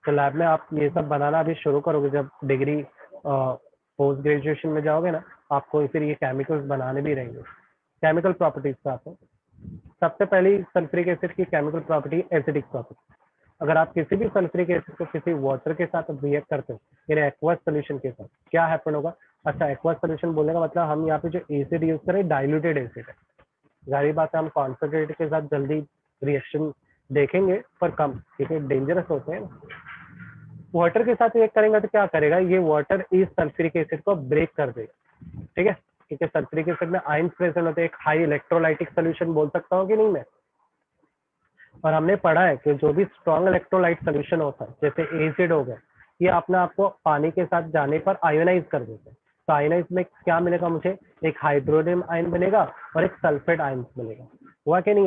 तो लैब में आप ये सब बनाना अभी शुरू करोगे, जब डिग्री पोस्ट ग्रेजुएशन में जाओगे ना, आपको फिर ये केमिकल्स बनाने भी रहेंगे। केमिकल प्रॉपर्टीज पे आते हैं। सबसे पहली सल्फ्यूरिक एसिड की केमिकल प्रॉपर्टी एसिडिक प्रॉपर्टी। अगर आप किसी भी सल्फ्यूरिक एसिड को किसी वाटर के साथ रिएक्ट करते हो, यानी एक्वस सोल्यूशन के साथ, क्या हैपन होगा। अच्छा, एक्वस सोल्यूशन बोलने का मतलब हम यहाँ पे जो एसिड यूज करें डाइल्यूटेड एसिड है। जाहिर बात है हम कॉन्सेंट्रेटेड के साथ जल्दी रिएक्शन देखेंगे पर कम, क्योंकि डेंजरस होते हैं। वाटर के साथ रिएक्ट करेंगे तो क्या करेगा, ये वाटर इस सल्फ्यूरिक एसिड को ब्रेक कर देगा, ठीक है, क्योंकि सल्फ्यूरिक एसिड में आयंस प्रेजेंट होते हैं। एक हाई इलेक्ट्रोलाइटिक सोल्यूशन बोल सकता हूँ कि नहीं मैं। और हमने पढ़ा है कि जो भी स्ट्रॉन्ग इलेक्ट्रोलाइट सोल्यूशन होता है, जैसे एसिड हो गया, ये अपने आप को पानी के साथ जाने पर आयोनाइज कर देते हैं। तो आयोनाइज में क्या मिलेगा मुझे, एक हाइड्रोनियम आयन बनेगा और एक सल्फेट आयन बनेगा। हुआ क्या नहीं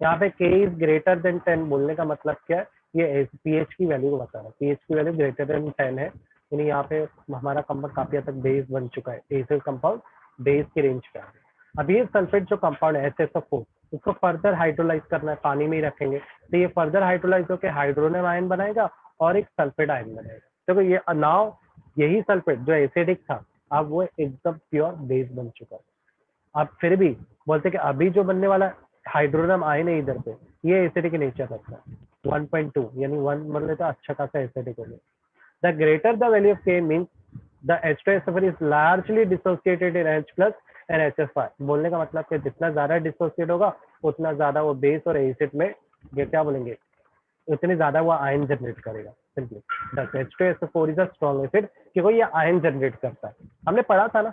यहाँ पे के इज ग्रेटर देन 10 बोलने का मतलब क्या है, ये पीएच की वैल्यू को बता रहा है। पीएच की वैल्यू ग्रेटर देन 10 है, यानी यहाँ पे हमारा कंपाउंड काफी हद तक बेस बन चुका है, एसिड कंपाउंड बेस की रेंज पे आ गया। अब ये सल्फेट जो कंपाउंड है HSO4, उसको फर्दर हाइड्रोलाइज करना है, पानी में ही रखेंगे, तो ये फर्दर हाइड्रोलाइज होकर हाइड्रोनियम आयन बनाएगा और एक सल्फेट आयन बनाएगा। देखो ये नाउ यही सल्फेट जो एसिडिक था, अब वो एकदम प्योर बेस बन चुका है। अब फिर भी बोलते कि अभी जो बनने वाला हाइड्रोनियम आयन है इधर पे, ये एसिडिक नेचर रखता है, 1.2 यानी 1 मतलब तो अच्छा खासा एसिडिक हो गया। The greater the value of K means the H2SO4 is largely dissociated in H+ and HF5। बोलने का मतलब कि जितना ज्यादा डिसोसिएट होगा उतना ज्यादा वो बेस और एसिड में ये क्या बोलेंगे, उतनी ज्यादा वो आयन जनरेट करेगा। Simply the H2SO4 is a strong acid, क्योंकि ये आयन जनरेट करता है। हमने पढ़ा था ना,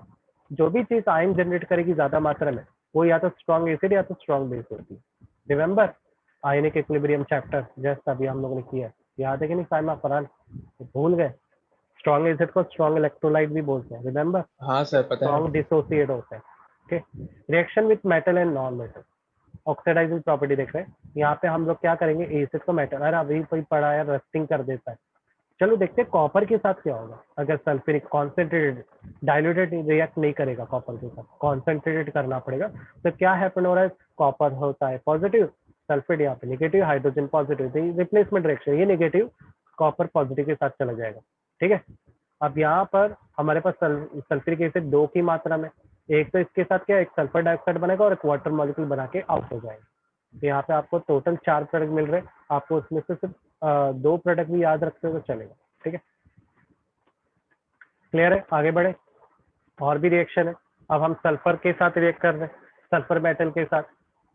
जो भी चीज आयन जनरेट करेगी ज्यादा मात्रा में वो या तो स्ट्रॉन्ग एसिड या तो स्ट्रॉन्ग बेस होती है। Remember ionic equilibrium chapter just अभी हम लोगों ने किया है, याद है कि नहीं साइमा फरहान? भूल गए? स्ट्रॉन्ग एसिड को स्ट्रॉन्ग इलेक्ट्रोलाइट भी बोलते हैं, रिमेंबर? हाँ सर पता है। स्ट्रॉन्ग डिसोसिएट होता है। Okay, reaction with metal and non metal, oxidising property देख रहे हैं। यहाँ पे हम लोग क्या करेंगे, एसिड को मेटल, अरे अभी कोई पढ़ा है रस्टिंग कर देता है। चलो देखते हैं कॉपर के साथ क्या होगा अगर सल्फ्यूरिक कॉन्सेंट्रेटेड, डाइल्यूटेड रिएक्ट नहीं करेगा कॉपर के साथ, कॉन्सेंट्रेटेड करना पड़ेगा। तो क्या हैपन हो रहा है, कॉपर होता है पॉजिटिव, सल्फेट यहाँ पे negative, hydrogen positive, replacement reaction, ये नेगेटिव कॉपर पॉजिटिव के साथ चला जाएगा। ठीक है, अब यहाँ पर हमारे पास सल्फ्यूरिक एसिड 2 की मात्रा में, एक तो इसके साथ क्या एक सल्फर डाइऑक्साइड बनेगा और एक वाटर मॉलिक्यूल बना के आउट हो जाएगा। तो यहाँ पे आपको टोटल 4 प्रोडक्ट मिल रहे हैं, आपको उसमें से सिर्फ 2 प्रोडक्ट भी याद रखते हो तो चलेगा। ठीक है, क्लियर है? आगे बढ़े, और भी रिएक्शन है। अब हम सल्फर के साथ रिएक्ट कर रहे हैं, सल्फर मेटल के साथ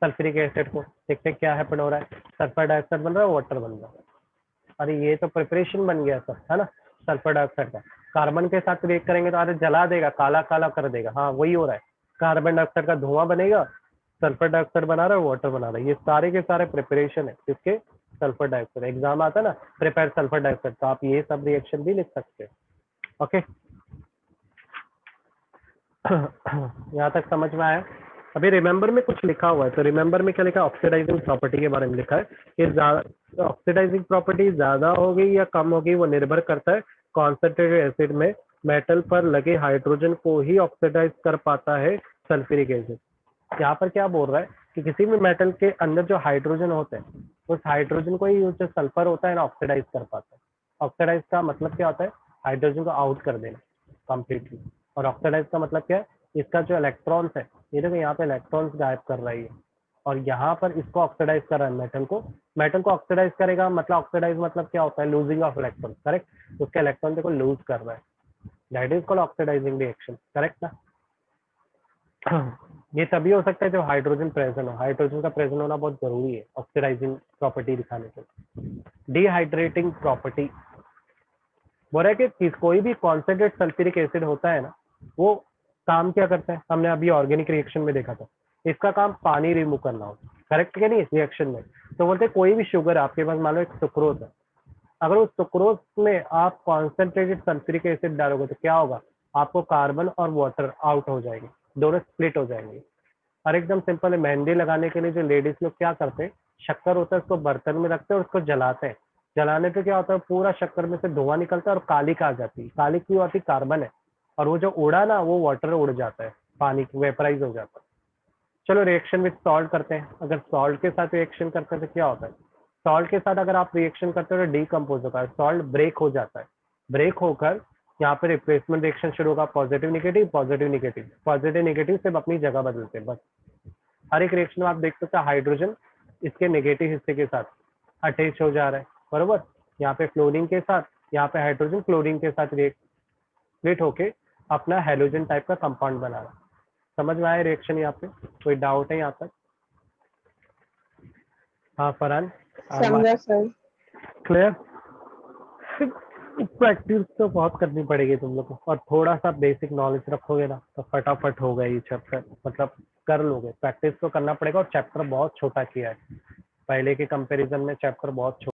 सल्फ्यूरिक एसिड को, देखते हैं क्या हैपन हो रहा है। सल्फर डाइऑक्साइड बन रहा है, वाटर बन रहा है। अरे ये तो प्रिपरेशन बन गया सर, है ना, सल्फर डाइऑक्साइड का। कार्बन के साथ रिएक्ट करेंगे तो अरे जला देगा, काला काला कर देगा। हाँ वही हो रहा है, कार्बन डाइऑक्साइड का धुआं बनेगा, सल्फर डाइऑक्साइड बना रहा है, वाटर बना रहा है। ये सारे के सारे प्रिपरेशन है किसके, सल्फर डाइऑक्साइड। एग्जाम आता है ना प्रिपेयर सल्फर डाइऑक्साइड, तो आप ये सब रिएक्शन भी लिख सकते हैं। ओके यहाँ तक समझ में आया? अभी रिमेंबर में कुछ लिखा हुआ है, तो रिमेंबर में क्या लिखा है, ऑक्सीडाइजिंग प्रॉपर्टी के बारे में लिखा है कि ऑक्सीडाइजिंग प्रॉपर्टी ज्यादा होगी या कम होगी वो निर्भर करता है कॉन्सेंट्रेटेड एसिड में मेटल पर लगे हाइड्रोजन को ही ऑक्सीडाइज कर पाता है सल्फ्यूरिक एसिड। यहाँ पर क्या बोल रहा है कि किसी भी मेटल के अंदर जो हाइड्रोजन होते हैं उस हाइड्रोजन को ही जो सल्फर होता है ना ऑक्सीडाइज कर पाता है। ऑक्सीडाइज का मतलब क्या होता है, हाइड्रोजन को आउट कर देना कंप्लीटली। और ऑक्सीडाइज का मतलब क्या है, इसका जो इलेक्ट्रॉन्स है, ये देखो यहाँ पे इलेक्ट्रॉन्स गायब कर रही है और यहाँ पर इसको ऑक्सीडाइज कर रहा है मेटल को। मेटल को ऑक्सीडाइज करेगा मतलब ऑक्सीडाइज मतलब क्या होता है, लूजिंग ऑफ इलेक्ट्रॉन, करेक्ट। उसके इलेक्ट्रॉन देखो लूज कर रहा है, that is called oxidising reaction, correct ना। ये तभी हो सकता है जब हाइड्रोजन प्रेजेंट हो, हाइड्रोजन का प्रेजेंट होना बहुत जरूरी है ऑक्सीडाइजिंग प्रॉपर्टी दिखाने के लिए। डिहाइड्रेटिंग प्रॉपर्टी बोल रहा है कि कोई भी कॉन्सेंट्रेट सल्फ्यूरिक एसिड होता है ना, वो काम क्या करता है, हमने अभी ऑर्गेनिक रिएक्शन में देखा था, इसका काम पानी रिमूव करना होता है, करेक्ट क्या नहीं रिएक्शन में। तो बोलते हैं कोई भी शुगर आपके पास, मान लो एक सुक्रोज है, अगर उस सुक्रोज में आप कॉन्सेंट्रेटेड सल्फ्यूरिक एसिड डालोगे तो क्या होगा, आपको कार्बन और वाटर आउट हो जाएंगे, दोनों स्प्लिट हो जाएंगे। और एकदम सिंपल है, मेहंदी लगाने के लिए जो लेडीज लोग क्या करते हैं, शक्कर होता है उसको बर्तन में रखते हैं और उसको जलाते हैं। जलाने पे क्या होता है, पूरा शक्कर में से धुआं निकलता है और कालिक आ जाती है। कालिक की होती कार्बन है और वो जो उड़ा ना वो वाटर उड़ जाता है, पानी वेपराइज हो जाता है। चलो रिएक्शन विद सॉल्ट करते हैं। अगर सॉल्ट के साथ रिएक्शन करते हैं तो क्या होता है, सॉल्ट के साथ अगर आप रिएक्शन करते हो तो डीकम्पोज होता है, सॉल्ट ब्रेक हो जाता है। ब्रेक होकर यहाँ पे रिप्लेसमेंट रिएक्शन शुरू होगा, positive negative positive negative positive negative सिर्फ अपनी जगह बदलते हैं बस। हर एक रिएक्शन में आप देख सकते हैं हाइड्रोजन इसके नेगेटिव हिस्से के साथ अटैच हो जा रहा है, बरोबर। यहाँ पे फ्लोरीन के साथ, यहाँ पे हाइड्रोजन क्लोरीन के साथ रिएक्ट होके अपना हेलोजन टाइप का कंपाउंड बना रहा है। समझ में आया रिएक्शन यहाँ पे? कोई डाउट है यहाँ तक? हाँ फरहान, समझा सर। क्लियर? प्रैक्टिस तो बहुत करनी पड़ेगी तुम लोग को, और थोड़ा सा बेसिक नॉलेज रखोगे ना तो फटाफट होगा ये चैप्टर, मतलब कर लोगे। प्रैक्टिस तो करना पड़ेगा और चैप्टर बहुत छोटा किया है, पहले के कंपैरिजन में चैप्टर बहुत छोटा